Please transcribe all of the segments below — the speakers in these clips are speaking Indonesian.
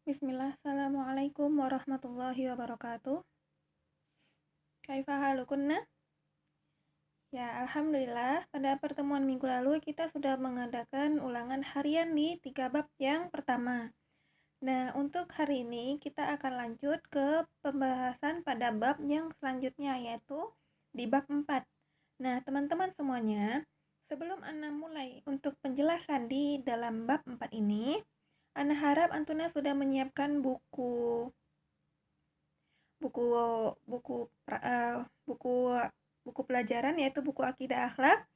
Bismillah, Assalamualaikum warahmatullahi wabarakatuh. Kaifa halukunna? Ya, Alhamdulillah, pada pertemuan minggu lalu kita sudah mengadakan ulangan harian di 3 bab yang pertama. Nah, untuk hari ini kita akan lanjut ke pembahasan pada bab yang selanjutnya, yaitu di bab 4. Nah, teman-teman semuanya, sebelum Ana mulai untuk penjelasan di dalam bab 4 ini, Ana harap Antuna sudah menyiapkan buku buku buku buku buku pelajaran, yaitu buku akidah akhlak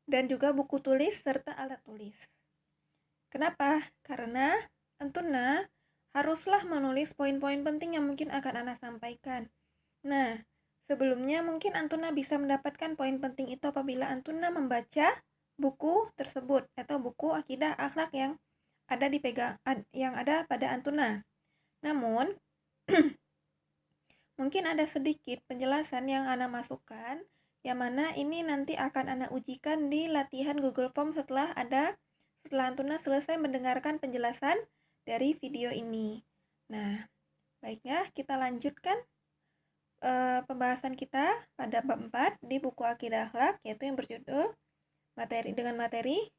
dan juga buku tulis serta alat tulis. Kenapa? Karena Antuna haruslah menulis poin-poin penting yang mungkin akan Ana sampaikan. Nah, sebelumnya mungkin Antuna bisa mendapatkan poin penting itu apabila Antuna membaca buku tersebut atau buku akidah akhlak yang ada pada Antuna. Namun mungkin ada sedikit penjelasan yang Ana masukkan, yang mana ini nanti akan Ana ujikan di latihan Google Form setelah Antuna selesai mendengarkan penjelasan dari video ini. Nah, baiknya kita lanjutkan pembahasan kita pada bab 4 di buku Akidah Akhlak, yaitu yang berjudul materi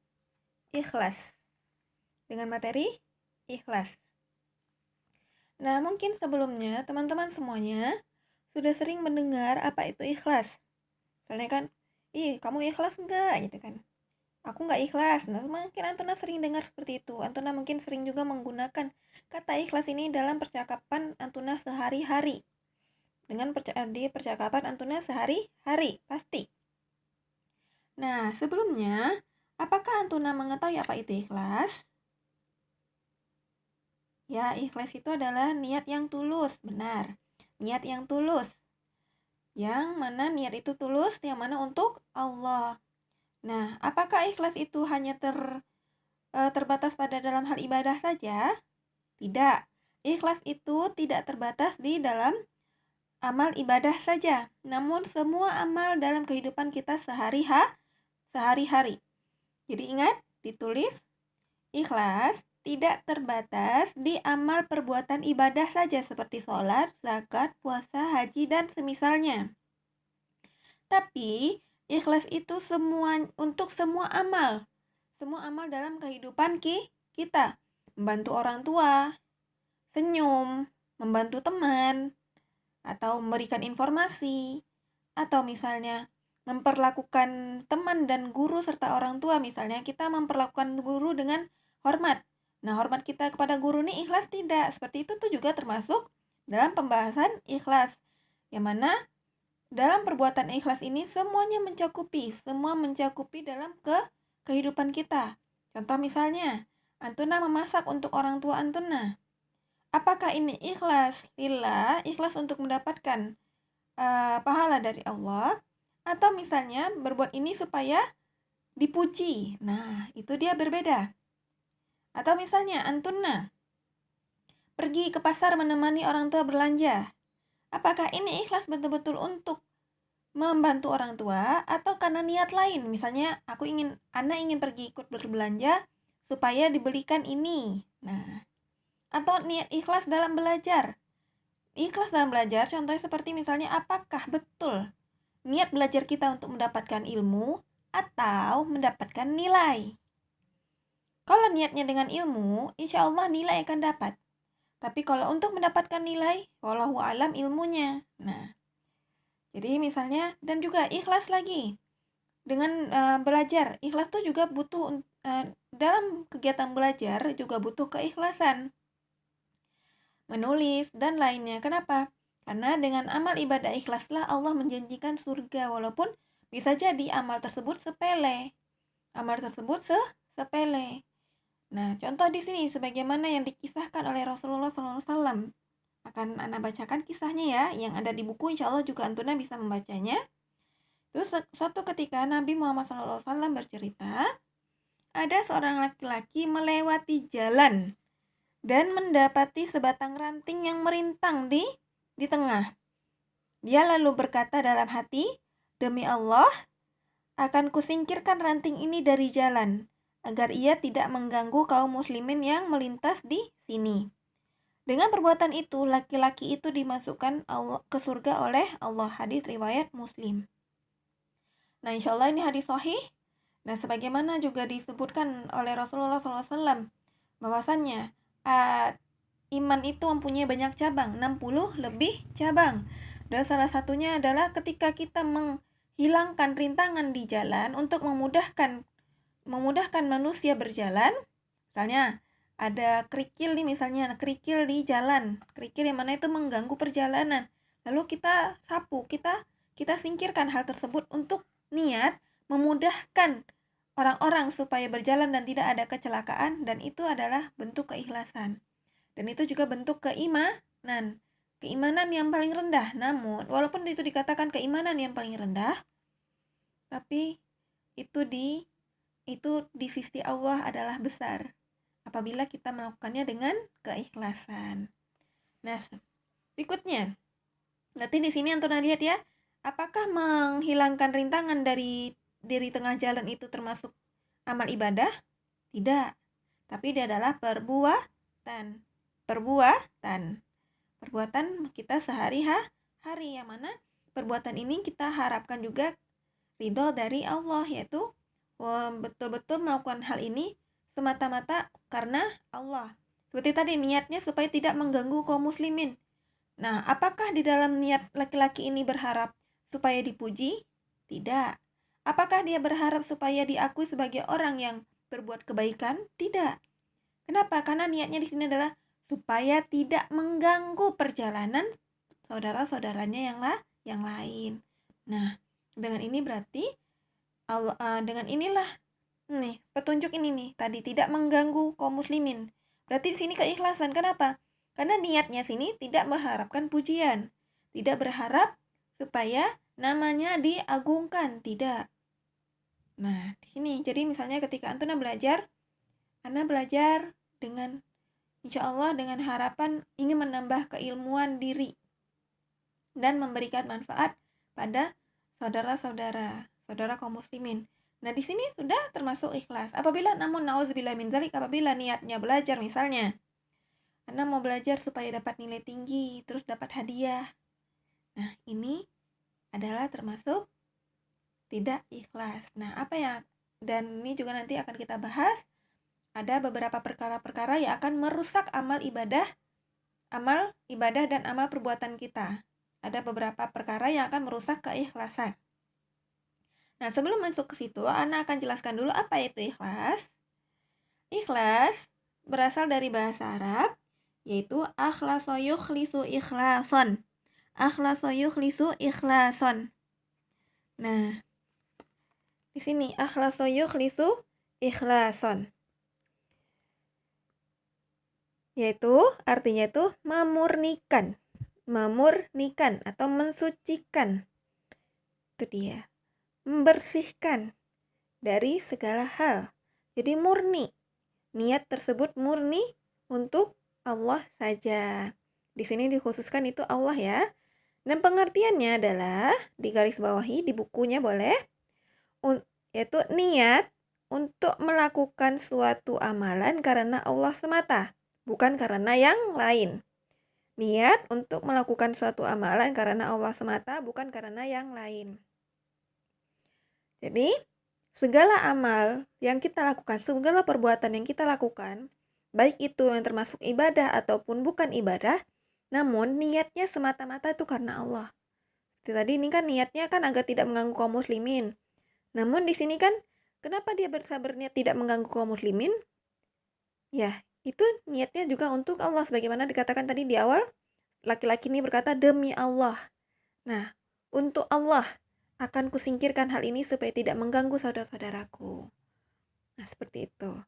ikhlas. Dengan materi ikhlas. Nah, mungkin sebelumnya teman-teman semuanya sudah sering mendengar apa itu ikhlas. Soalnya kan, kamu ikhlas enggak? Gitu kan. Aku enggak ikhlas. Nah, mungkin Antuna sering dengar seperti itu. Antuna mungkin sering juga menggunakan kata ikhlas ini dalam percakapan Antuna sehari-hari. Di percakapan Antuna sehari-hari, pasti. Nah, sebelumnya, apakah Antuna mengetahui apa itu ikhlas? Ya, ikhlas itu adalah niat yang tulus, benar. Niat yang tulus. Yang mana niat itu tulus, yang mana untuk Allah. Nah, apakah ikhlas itu hanya terbatas pada dalam hal ibadah saja? Tidak. Ikhlas itu tidak terbatas di dalam amal ibadah saja, namun semua amal dalam kehidupan kita sehari-hari. Jadi ingat, ditulis ikhlas tidak terbatas di amal perbuatan ibadah saja seperti sholat, zakat, puasa, haji, dan semisalnya. Tapi, ikhlas itu untuk semua amal. Semua amal dalam kehidupan kita. Membantu orang tua, senyum, membantu teman, atau memberikan informasi, atau misalnya memperlakukan teman dan guru serta orang tua. Misalnya kita memperlakukan guru dengan hormat. Nah, hormat kita kepada guru ini ikhlas tidak? Seperti itu tuh juga termasuk dalam pembahasan ikhlas. Yang mana dalam perbuatan ikhlas ini semua mencakupi dalam kehidupan kita. Contoh misalnya, Antuna memasak untuk orang tua Antuna. Apakah ini ikhlas lillah, ikhlas untuk mendapatkan pahala dari Allah, atau misalnya berbuat ini supaya dipuji? Nah, itu dia berbeda. Atau misalnya Antuna pergi ke pasar menemani orang tua belanja. Apakah ini ikhlas betul-betul untuk membantu orang tua atau karena niat lain? Misalnya Ana ingin pergi ikut berbelanja supaya dibelikan ini. Nah, atau niat ikhlas dalam belajar. Ikhlas dalam belajar contohnya seperti misalnya apakah betul niat belajar kita untuk mendapatkan ilmu atau mendapatkan nilai? Kalau niatnya dengan ilmu, insya Allah nilai akan dapat. Tapi kalau untuk mendapatkan nilai, wallahu alam ilmunya. Nah, jadi misalnya, dan juga ikhlas lagi. Dengan belajar, ikhlas tuh juga butuh, dalam kegiatan belajar juga butuh keikhlasan. Menulis, dan lainnya. Kenapa? Karena dengan amal ibadah ikhlaslah Allah menjanjikan surga, walaupun bisa jadi amal tersebut sepele. Sepele. Nah, contoh di sini sebagaimana yang dikisahkan oleh Rasulullah SAW. Akan Ana bacakan kisahnya ya, yang ada di buku, insya Allah juga Antuna bisa membacanya. Terus suatu ketika Nabi Muhammad SAW bercerita, ada seorang laki-laki melewati jalan dan mendapati sebatang ranting yang merintang di tengah. Dia lalu berkata dalam hati, demi Allah, akan kusingkirkan ranting ini dari jalan, agar ia tidak mengganggu kaum muslimin yang melintas di sini. Dengan perbuatan itu, laki-laki itu dimasukkan ke surga oleh Allah. Hadis riwayat Muslim. Nah, insya Allah ini hadis sahih. Nah, sebagaimana juga disebutkan oleh Rasulullah SAW, bahwasannya iman itu mempunyai banyak cabang, 60 lebih cabang. Dan salah satunya adalah ketika kita menghilangkan rintangan di jalan untuk memudahkan manusia berjalan. Misalnya ada kerikil nih, misalnya kerikil di jalan, kerikil yang mana itu mengganggu perjalanan. Lalu kita sapu, kita singkirkan hal tersebut untuk niat memudahkan orang-orang supaya berjalan dan tidak ada kecelakaan, dan itu adalah bentuk keikhlasan. Dan itu juga bentuk keimanan yang paling rendah. Namun, walaupun itu dikatakan keimanan yang paling rendah, tapi itu di sisi Allah adalah besar apabila kita melakukannya dengan keikhlasan. Nah, berikutnya, berarti di sini Antona lihat ya, apakah menghilangkan rintangan dari tengah jalan itu termasuk amal ibadah? Tidak, tapi dia adalah perbuatan kita sehari-hari, yang mana perbuatan ini kita harapkan juga ridho dari Allah, yaitu betul-betul melakukan hal ini semata-mata karena Allah. Seperti tadi, niatnya supaya tidak mengganggu kaum muslimin. Nah, apakah di dalam niat laki-laki ini berharap supaya dipuji? Tidak. Apakah dia berharap supaya diakui sebagai orang yang berbuat kebaikan? Tidak. Kenapa? Karena niatnya di sini adalah supaya tidak mengganggu perjalanan saudara-saudaranya yang lain. Nah, dengan ini berarti dengan inilah nih petunjuk ini nih tadi, tidak mengganggu kaum muslimin. Berarti di sini keikhlasan. Kenapa? Karena niatnya sini tidak mengharapkan pujian, tidak berharap supaya namanya diagungkan, tidak. Nah, di sini jadi misalnya ketika Antuna belajar dengan insya Allah dengan harapan ingin menambah keilmuan diri dan memberikan manfaat pada saudara kaum muslimin. Nah, di sini sudah termasuk ikhlas. Apabila namun nauzubillah min dzalik, apabila niatnya belajar, misalnya Anda mau belajar supaya dapat nilai tinggi, terus dapat hadiah. Nah, ini adalah termasuk tidak ikhlas. Nah, dan ini juga nanti akan kita bahas. Ada beberapa perkara-perkara yang akan merusak amal ibadah dan amal perbuatan kita. Ada beberapa perkara yang akan merusak keikhlasan. Nah, sebelum masuk ke situ, Ana akan jelaskan dulu apa itu ikhlas. Ikhlas berasal dari bahasa Arab, yaitu akhlasa yukhlisu ikhlason. Akhlasa yukhlisu ikhlason. Nah, di sini akhlasa yukhlisu ikhlason, yaitu artinya itu memurnikan atau mensucikan. Itu dia. Membersihkan dari segala hal. Jadi murni. Niat tersebut murni untuk Allah saja. Di sini dikhususkan itu Allah ya. Dan pengertiannya adalah digarisbawahi di bukunya boleh, yaitu niat untuk melakukan suatu amalan karena Allah semata, bukan karena yang lain. Niat untuk melakukan suatu amalan karena Allah semata, bukan karena yang lain. Jadi, segala amal yang kita lakukan, segala perbuatan yang kita lakukan, baik itu yang termasuk ibadah ataupun bukan ibadah, namun niatnya semata-mata itu karena Allah. Seperti tadi ini kan niatnya kan agar tidak mengganggu kaum muslimin. Namun di sini kan, kenapa dia berniat tidak mengganggu kaum muslimin? Ya, itu niatnya juga untuk Allah. Sebagaimana dikatakan tadi di awal, laki-laki ini berkata, demi Allah. Nah, untuk Allah akan kusingkirkan hal ini supaya tidak mengganggu saudara-saudaraku. Nah, seperti itu.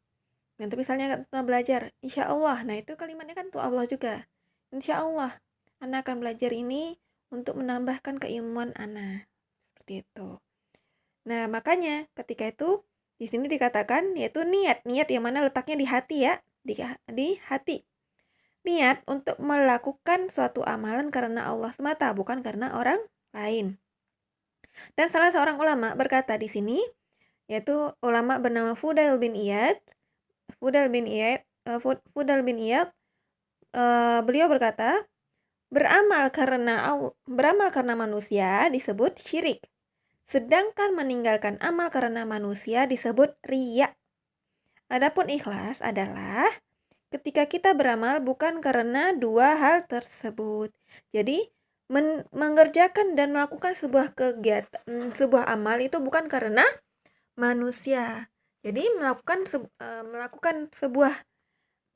Dan itu misalnya kita belajar, insya Allah. Nah, itu kalimatnya kan untuk Allah juga. Insya Allah, Ana akan belajar ini untuk menambahkan keilmuan Ana. Seperti itu. Nah, makanya ketika itu di sini dikatakan yaitu niat yang mana letaknya di hati ya, di hati. Niat untuk melakukan suatu amalan karena Allah semata, bukan karena orang lain. Dan salah seorang ulama berkata di sini, yaitu ulama bernama Fudail bin Iyad beliau berkata, beramal karena manusia disebut syirik, sedangkan meninggalkan amal karena manusia disebut riya. Adapun ikhlas adalah ketika kita beramal bukan karena dua hal tersebut. Jadi mengerjakan dan melakukan sebuah kegiatan, sebuah amal itu bukan karena manusia. Jadi melakukan sebuah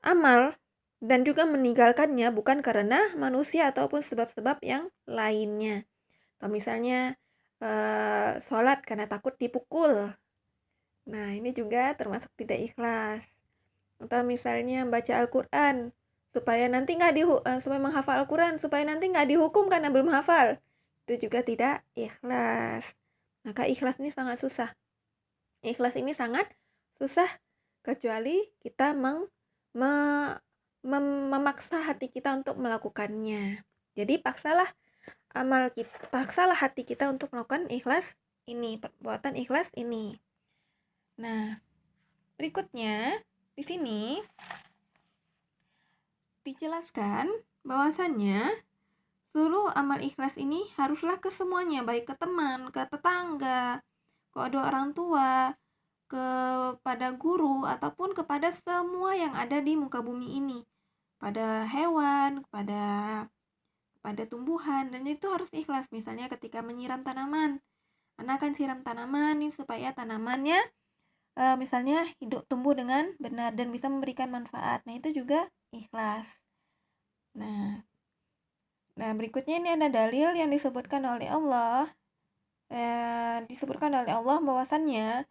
amal dan juga meninggalkannya bukan karena manusia ataupun sebab-sebab yang lainnya. Atau misalnya sholat karena takut dipukul. Nah, ini juga termasuk tidak ikhlas. Atau misalnya baca Al-Quran supaya nanti supaya menghafal Al-Quran supaya nanti nggak dihukum karena belum hafal. Itu juga tidak ikhlas. Maka ikhlas ini sangat susah. Ikhlas ini sangat susah kecuali kita memaksa hati kita untuk melakukannya. Jadi paksalah hati kita untuk melakukan ikhlas ini, perbuatan ikhlas ini. Nah, berikutnya di sini dijelaskan bahwasannya seluruh amal ikhlas ini haruslah ke semuanya, baik ke teman, ke tetangga, kedua orang tua, kepada guru, ataupun kepada semua yang ada di muka bumi ini, pada hewan, kepada tumbuhan, dan itu harus ikhlas. Misalnya ketika menyiram tanaman, Anda akan siram tanaman ini supaya tanamannya misalnya tumbuh dengan benar dan bisa memberikan manfaat. Nah, itu juga ikhlas. Nah, berikutnya ini ada dalil yang disebutkan oleh Allah. Disebutkan oleh Allah bahwasannya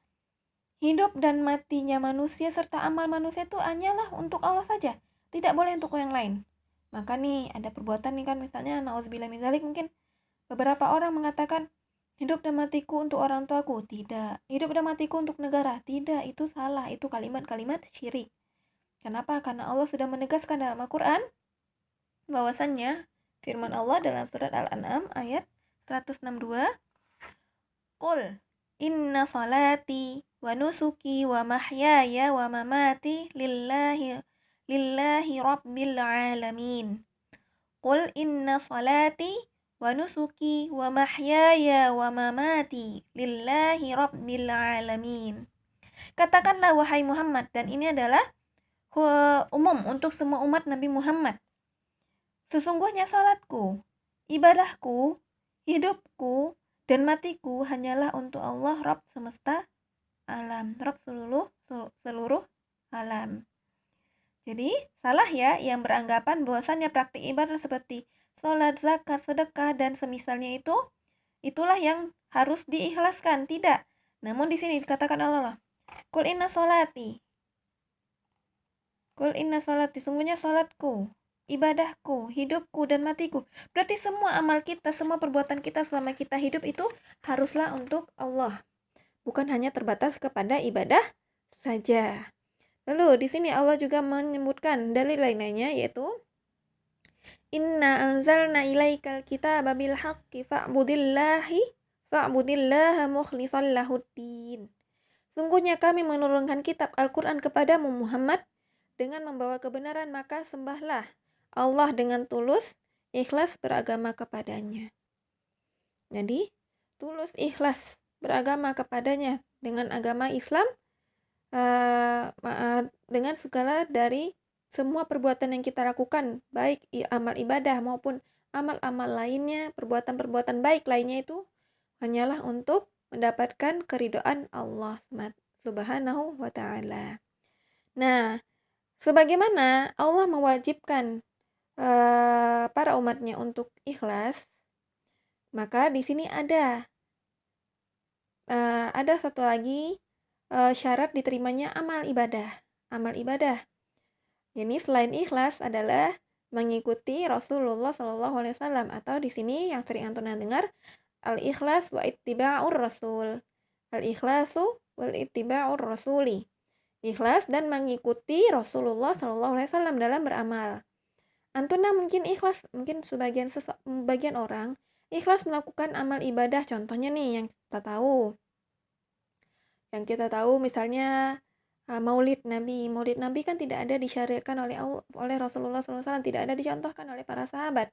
hidup dan matinya manusia serta amal manusia itu hanyalah untuk Allah saja, tidak boleh untuk yang lain. Maka nih ada perbuatan nih kan, misalnya nauzubillah min dzalik, mungkin beberapa orang mengatakan hidup dan matiku untuk orang tuaku, tidak. Hidup dan matiku untuk negara, tidak. Itu salah, itu kalimat-kalimat syirik. Kenapa? Karena Allah sudah menegaskan dalam Al-Quran bahwasannya firman Allah dalam surat Al-An'am ayat 162, Qul inna salati wa nusuki wa mahyaya wa mamati lillahi rabbil alamin. Qul inna salati wa nusuki wa mahyaya wa mamati lillahi rabbil alamin. Katakanlah wahai Muhammad, dan ini adalah umum untuk semua umat Nabi Muhammad. Sesungguhnya salatku, ibadahku, hidupku, dan matiku hanyalah untuk Allah Rabb semesta alam, Rabb seluruh alam. Jadi salah ya yang beranggapan bahwasannya praktik ibadah seperti sholat, zakat, sedekah, dan semisalnya itulah yang harus diikhlaskan. Tidak. Namun di sini dikatakan Allah, Qul inna salati, sungguhnya salatku, ibadahku, hidupku, dan matiku. Berarti semua amal kita, semua perbuatan kita selama kita hidup itu haruslah untuk Allah. Bukan hanya terbatas kepada ibadah saja. Lalu di sini Allah juga menyebutkan dalil lainnya, yaitu Inna anzalna ilaikal kitaba bil haqqi fa'budillaha mukhlishan lahuddin. Sungguhnya kami menurunkan kitab Al-Quran kepadamu Muhammad dengan membawa kebenaran, maka sembahlah Allah dengan tulus, ikhlas beragama kepadanya. Jadi, tulus ikhlas beragama kepadanya dengan agama Islam, dengan segala dari semua perbuatan yang kita lakukan, baik amal ibadah maupun amal-amal lainnya, perbuatan-perbuatan baik lainnya itu hanyalah untuk mendapatkan keridhaan Allah Subhanahu wa ta'ala. Nah, sebagaimana Allah mewajibkan para umatnya untuk ikhlas, maka di sini ada satu lagi syarat diterimanya amal ibadah. Ini selain ikhlas adalah mengikuti Rasulullah SAW, atau di sini yang sering antum dengar al-ikhlas wa ittiba'ur rasul. Al-ikhlasu wal ittiba'ur rasuli. Ikhlas dan mengikuti Rasulullah SAW dalam beramal. Antuna mungkin ikhlas, mungkin sebagian orang ikhlas melakukan amal ibadah. Contohnya nih yang kita tahu misalnya Maulid Nabi. Maulid Nabi kan tidak ada disyariatkan oleh Rasulullah SAW, tidak ada dicontohkan oleh para sahabat.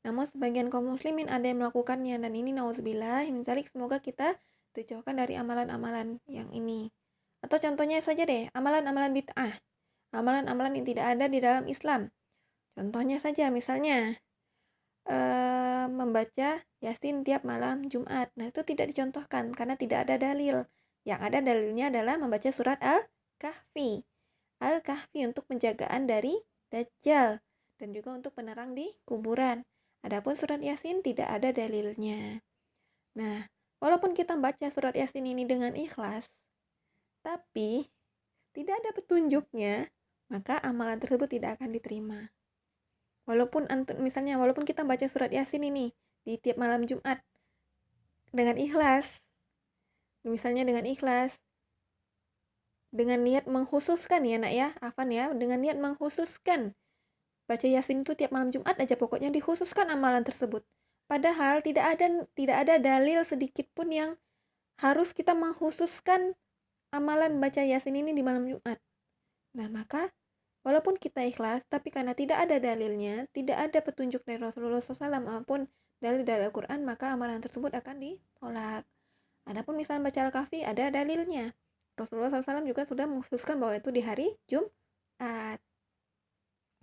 Namun sebagian kaum muslimin ada yang melakukannya, dan ini nauzubillah min dzalik, semoga kita dijauhkan dari amalan-amalan yang ini. Atau contohnya saja deh, amalan-amalan bid'ah, amalan-amalan yang tidak ada di dalam Islam. Contohnya saja misalnya membaca Yasin tiap malam Jumat. Nah, itu tidak dicontohkan karena tidak ada dalil. Yang ada dalilnya adalah membaca surat Al-Kahfi. Al-Kahfi untuk penjagaan dari Dajjal dan juga untuk penerang di kuburan. Adapun surat Yasin tidak ada dalilnya. Nah, walaupun kita baca surat Yasin ini dengan ikhlas, tapi tidak ada petunjuknya, maka amalan tersebut tidak akan diterima. Walaupun kita baca surat Yasin ini di tiap malam Jumat dengan ikhlas, misalnya dengan ikhlas, dengan niat mengkhususkan ya nak ya, Afan ya, dengan niat mengkhususkan baca Yasin itu tiap malam Jumat aja, pokoknya dikhususkan amalan tersebut. Padahal tidak ada dalil sedikit pun yang harus kita mengkhususkan amalan baca Yasin ini di malam Jumat. Nah, maka walaupun kita ikhlas, tapi karena tidak ada dalilnya, tidak ada petunjuk dari Rasulullah SAW maupun dalil dari Al-Quran, maka amalan tersebut akan ditolak. Adapun misalnya baca Al-Kahfi, ada dalilnya. Rasulullah SAW juga sudah mengkhususkan bahwa itu di hari Jumat.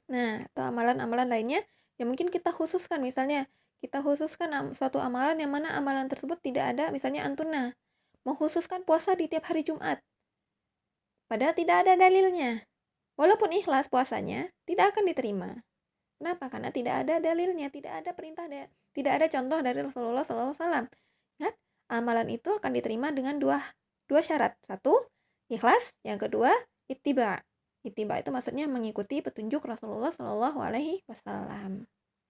Nah, atau amalan-amalan lainnya yang mungkin kita khususkan, misalnya kita khususkan suatu amalan yang mana amalan tersebut tidak ada, misalnya antuna, mengkhususkan puasa di tiap hari Jumat. Padahal tidak ada dalilnya. Walaupun ikhlas puasanya, tidak akan diterima. Kenapa? Karena tidak ada dalilnya, tidak ada perintah, tidak ada contoh dari Rasulullah SAW. Kan? Amalan itu akan diterima dengan dua syarat. Satu, ikhlas. Yang kedua, ittiba. Ittiba itu maksudnya mengikuti petunjuk Rasulullah SAW.